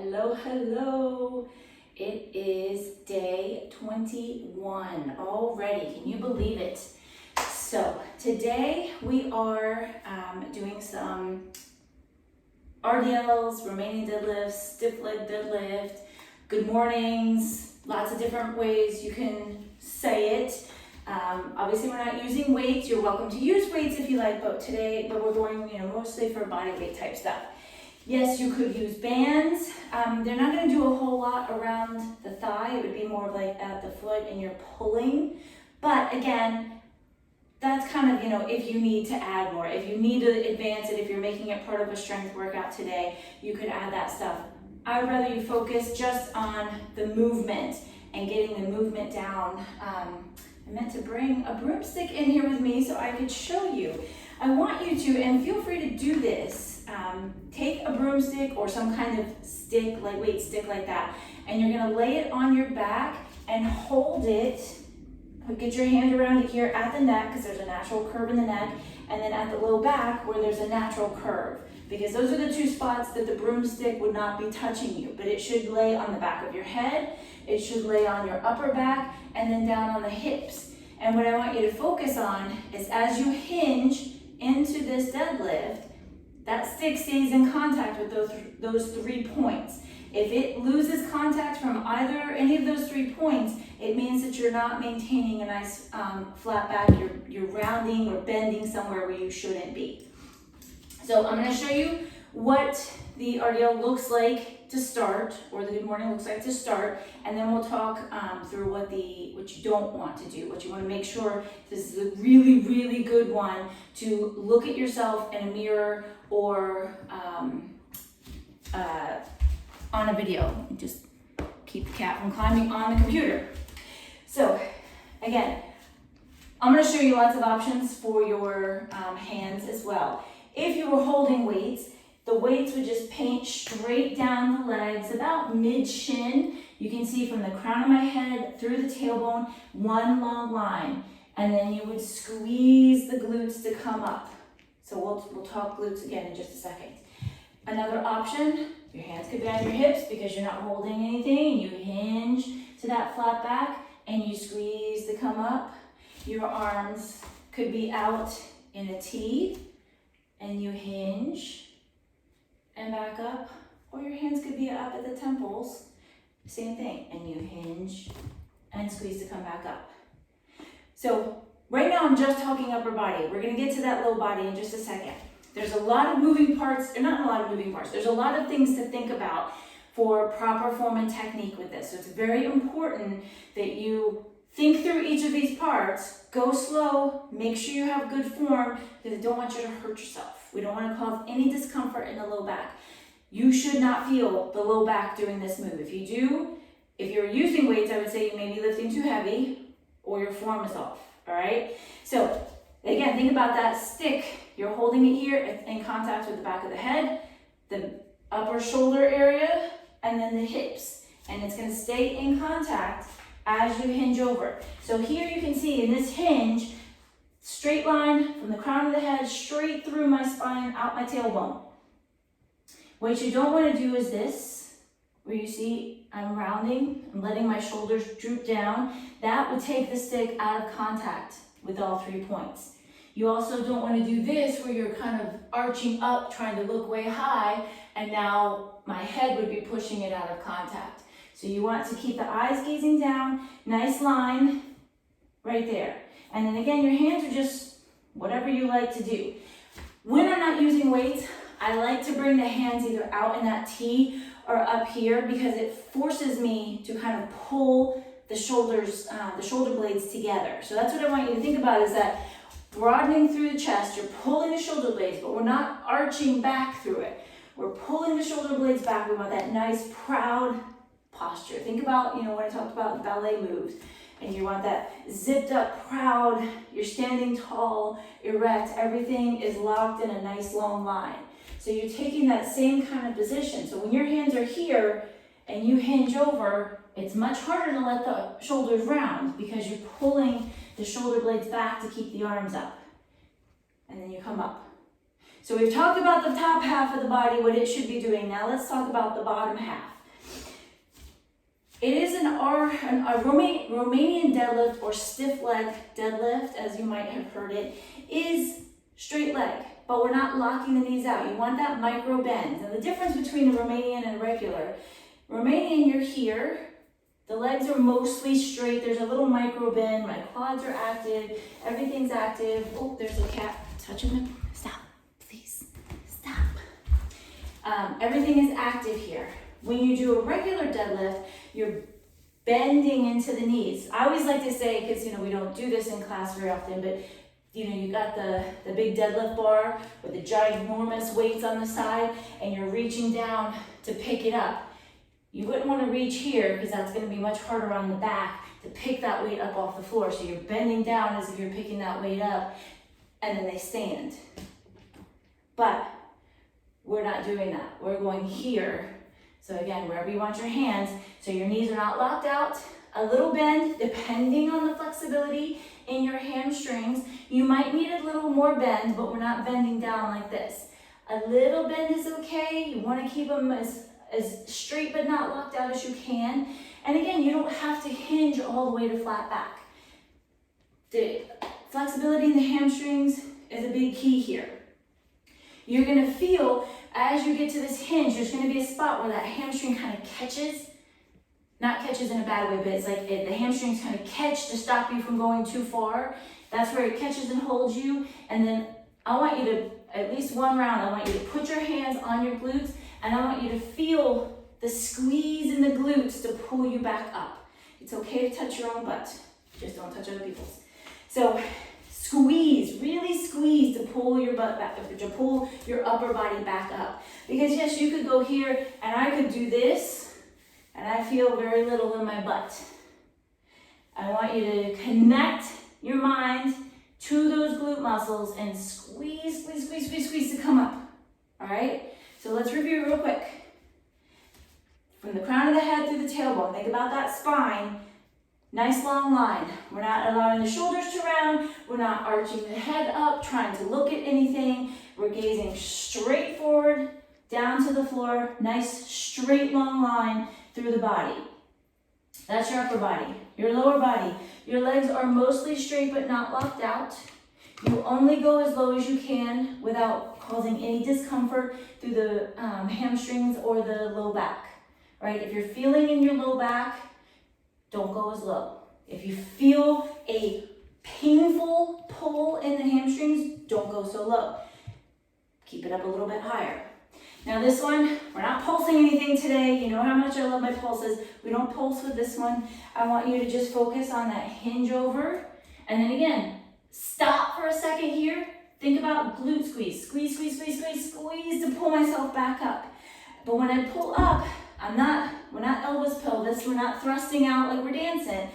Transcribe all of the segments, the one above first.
Hello, hello. It is day 21 already. Can you believe it? So today we are doing some RDLs, remaining deadlifts, stiff leg deadlift, good mornings, lots of different ways you can say it. Obviously we're not using weights. You're welcome to use weights if you like, but we're going, mostly for body weight type stuff. Yes, you could use bands. They're not going to do a whole lot around the thigh. It would be more of like at the foot and you're pulling. But again, that's kind of, if you need to add more. If you need to advance it, if you're making it part of a strength workout today, you could add that stuff. I would rather you focus just on the movement and getting the movement down. I meant to bring a broomstick in here with me so I could show you. I want you to, and feel free to do this, take a broomstick or some kind of stick, lightweight stick like that, and you're gonna lay it on your back and hold it. Get your hand around it here at the neck, because there's a natural curve in the neck, and then at the low back where there's a natural curve, because those are the two spots that the broomstick would not be touching you, but it should lay on the back of your head, it should lay on your upper back, and then down on the hips. And what I want you to focus on is as you hinge into this deadlift, that stick stays in contact with those 3 points. If it loses contact from any of those 3 points, it means that you're not maintaining a nice flat back. You're rounding or bending somewhere where you shouldn't be. So I'm going to show you what the RDL looks like to start, or the good morning looks like to start, and then we'll talk through what you don't want to do, what you want to make sure. This is a really, really good one to look at yourself in a mirror or on a video. Just keep the cat from climbing on the computer. So again, I'm going to show you lots of options for your hands as well. If you were holding weights, the weights would just paint straight down the legs, about mid-shin. You can see from the crown of my head through the tailbone, one long line. And then you would squeeze the glutes to come up. So we'll talk glutes again in just a second. Another option, your hands could be on your hips because you're not holding anything. You hinge to that flat back and you squeeze to come up. Your arms could be out in a T and you hinge and back up, or your hands could be up at the temples, same thing, and you hinge and squeeze to come back up. So right now I'm just talking upper body. We're gonna get to that low body in just a second. There's a lot of moving parts, or not a lot of moving parts, there's a lot of things to think about for proper form and technique with this. So it's very important that you think through each of these parts, go slow, make sure you have good form, because I don't want you to hurt yourself. We don't want to cause any discomfort in the low back. You should not feel the low back doing this move. If you do, if you're using weights, I would say you may be lifting too heavy or your form is off, all right? So again, think about that stick. You're holding it here in contact with the back of the head, the upper shoulder area, and then the hips. And it's going to stay in contact as you hinge over. So here you can see in this hinge, straight line from the crown of the head straight through my spine, out my tailbone. What you don't want to do is this, where you see I'm rounding, I'm letting my shoulders droop down. That would take the stick out of contact with all 3 points. You also don't want to do this, where you're kind of arching up, trying to look way high, and now my head would be pushing it out of contact. So you want to keep the eyes gazing down, nice line right there. And then again, your hands are just whatever you like to do. When I'm not using weights, I like to bring the hands either out in that T or up here, because it forces me to kind of pull the shoulders, the shoulder blades together. So that's what I want you to think about, is that broadening through the chest, you're pulling the shoulder blades, but we're not arching back through it. We're pulling the shoulder blades back. We want that nice, proud posture. Think about, when I talked about the ballet moves, and you want that zipped up, proud, you're standing tall, erect, everything is locked in a nice long line. So you're taking that same kind of position. So when your hands are here and you hinge over, it's much harder to let the shoulders round, because you're pulling the shoulder blades back to keep the arms up. And then you come up. So we've talked about the top half of the body, what it should be doing. Now let's talk about the bottom half. It is a Romanian deadlift, or stiff leg deadlift, as you might have heard it, is straight leg, but we're not locking the knees out. You want that micro bend. Now the difference between a Romanian and a regular, Romanian, you're here, the legs are mostly straight, there's a little micro bend, my quads are active, everything's active. Oh, there's a cat touching me. Stop, please, stop. Everything is active here. When you do a regular deadlift, you're bending into the knees. I always like to say, because we don't do this in class very often, but you got the big deadlift bar with the ginormous weights on the side, and you're reaching down to pick it up. You wouldn't want to reach here because that's going to be much harder on the back to pick that weight up off the floor. So you're bending down as if you're picking that weight up, and then they stand. But we're not doing that. We're going here. So again, wherever you want your hands, so your knees are not locked out. A little bend, depending on the flexibility in your hamstrings. You might need a little more bend, but we're not bending down like this. A little bend is okay. You want to keep them as straight but not locked out as you can. And again, you don't have to hinge all the way to flat back. The flexibility in the hamstrings is a big key here. You're going to feel, as you get to this hinge, there's going to be a spot where that hamstring kind of catches. Not catches in a bad way, but it's like the hamstrings kind of catch to stop you from going too far. That's where it catches and holds you. And then I want you to, at least one round, I want you to put your hands on your glutes, and I want you to feel the squeeze in the glutes to pull you back up. It's okay to touch your own butt, just don't touch other people's. So squeeze, really squeeze to pull your butt back up, to pull your upper body back up. Because yes, you could go here and I could do this and I feel very little in my butt. I want you to connect your mind to those glute muscles and squeeze, squeeze, squeeze, squeeze, squeeze to come up. All right? So let's review real quick. From the crown of the head through the tailbone, think about that spine. Nice long line. We're not allowing the shoulders to round. We're not arching the head up, trying to look at anything. We're gazing straight forward, down to the floor. Nice, straight, long line through the body. That's your upper body. Your lower body. Your legs are mostly straight but not locked out. You only go as low as you can without causing any discomfort through the hamstrings or the low back. Right? If you're feeling in your low back, don't go as low. If you feel a painful pull in the hamstrings, don't go so low. Keep it up a little bit higher. Now this one, we're not pulsing anything today. You know how much I love my pulses. We don't pulse with this one. I want you to just focus on that hinge over. And then again, stop for a second here. Think about glute squeeze. Squeeze, squeeze, squeeze, squeeze, squeeze to pull myself back up. But when I pull up, we're not Elvis pelvis, we're not thrusting out like we're dancing.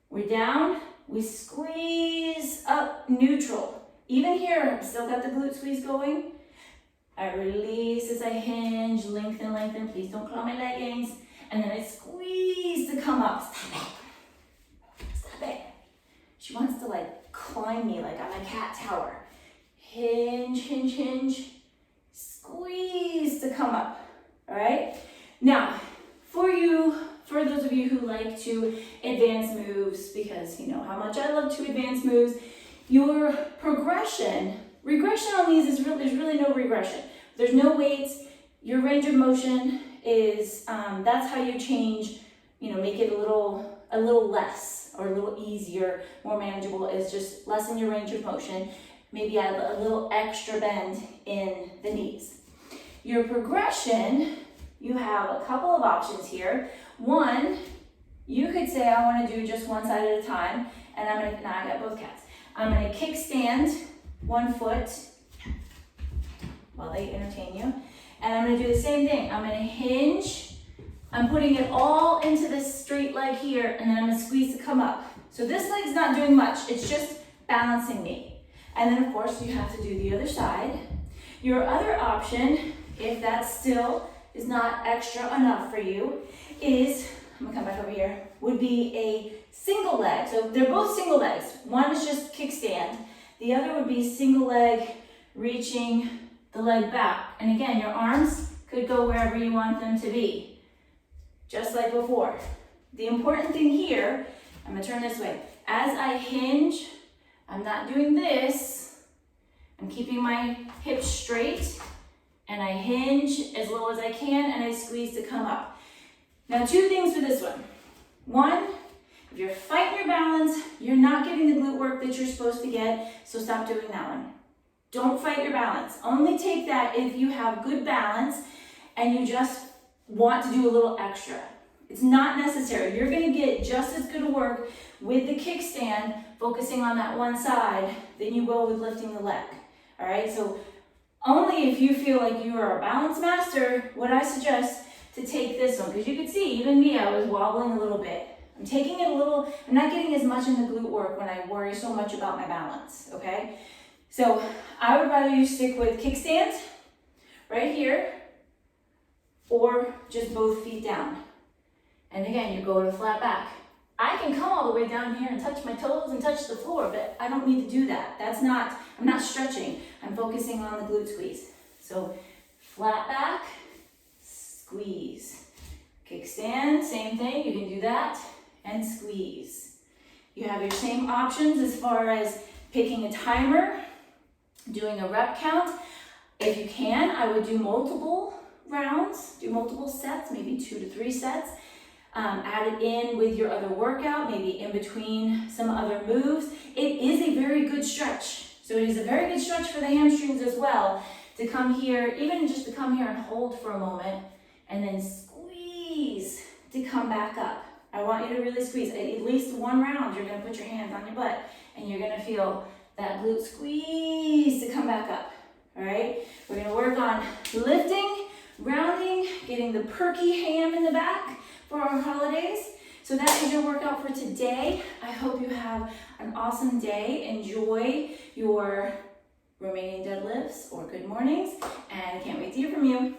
We're down, we squeeze up neutral. Even here, I've still got the glute squeeze going. I release as I hinge, lengthen, lengthen. Please don't claw my leggings. And then I squeeze to come up. Stop it. Stop it. She wants to like climb me like I'm a cat tower. Hinge, hinge, hinge. Squeeze to come up. All right? Now, for those of you who like to advance moves, because you know how much I love to advance moves, your regression on these is there's really no regression. There's no weights. Your range of motion is, that's how you change, make it a little less or a little easier, more manageable, is just lessen your range of motion. Maybe add a little extra bend in the knees. Your progression, you have a couple of options here. One, you could say, I want to do just one side at a time, and now I got both cats. I'm going to kickstand one foot while they entertain you, and I'm going to do the same thing. I'm going to hinge. I'm putting it all into this straight leg here, and then I'm going to squeeze to come up. So this leg's not doing much. It's just balancing me. And then, of course, you have to do the other side. Your other option, if that still is not extra enough for you, is, I'm gonna come back over here, would be a single leg. So they're both single legs. One is just kickstand. The other would be single leg, reaching the leg back. And again, your arms could go wherever you want them to be, just like before. The important thing here, I'm gonna turn this way. As I hinge, I'm not doing this. I'm keeping my hips straight, and I hinge as low as I can, and I squeeze to come up. Now, two things for this one. One, if you're fighting your balance, you're not getting the glute work that you're supposed to get, so stop doing that one. Don't fight your balance. Only take that if you have good balance and you just want to do a little extra. It's not necessary. You're gonna get just as good a work with the kickstand, focusing on that one side, than you will with lifting the leg. All right, so only if you feel like you are a balance master would I suggest to take this one, because you could see, even me, I was wobbling a little bit. I'm taking it a little, I'm not getting as much in the glute work when I worry so much about my balance, okay? So I would rather you stick with kickstands right here, or just both feet down. And again, you go to flat back. I can come all the way down here and touch my toes and touch the floor, but I don't need to do that. I'm not stretching. I'm focusing on the glute squeeze. So flat back, squeeze. Kickstand, same thing, you can do that, and squeeze. You have your same options as far as picking a timer, doing a rep count. If you can, I would do multiple rounds, do multiple sets, maybe 2 to 3 sets. Add it in with your other workout, maybe in between some other moves. It is a very good stretch. So it is a very good stretch for the hamstrings as well, to come here, even just to come here and hold for a moment, and then squeeze to come back up. I want you to really squeeze. At least one round, you're gonna put your hands on your butt, and you're gonna feel that glute squeeze to come back up, all right? We're gonna work on lifting, rounding, getting the perky ham in the back for our holidays. So that is your workout for today. I hope you have an awesome day. Enjoy your remaining deadlifts or good mornings, and I can't wait to hear from you.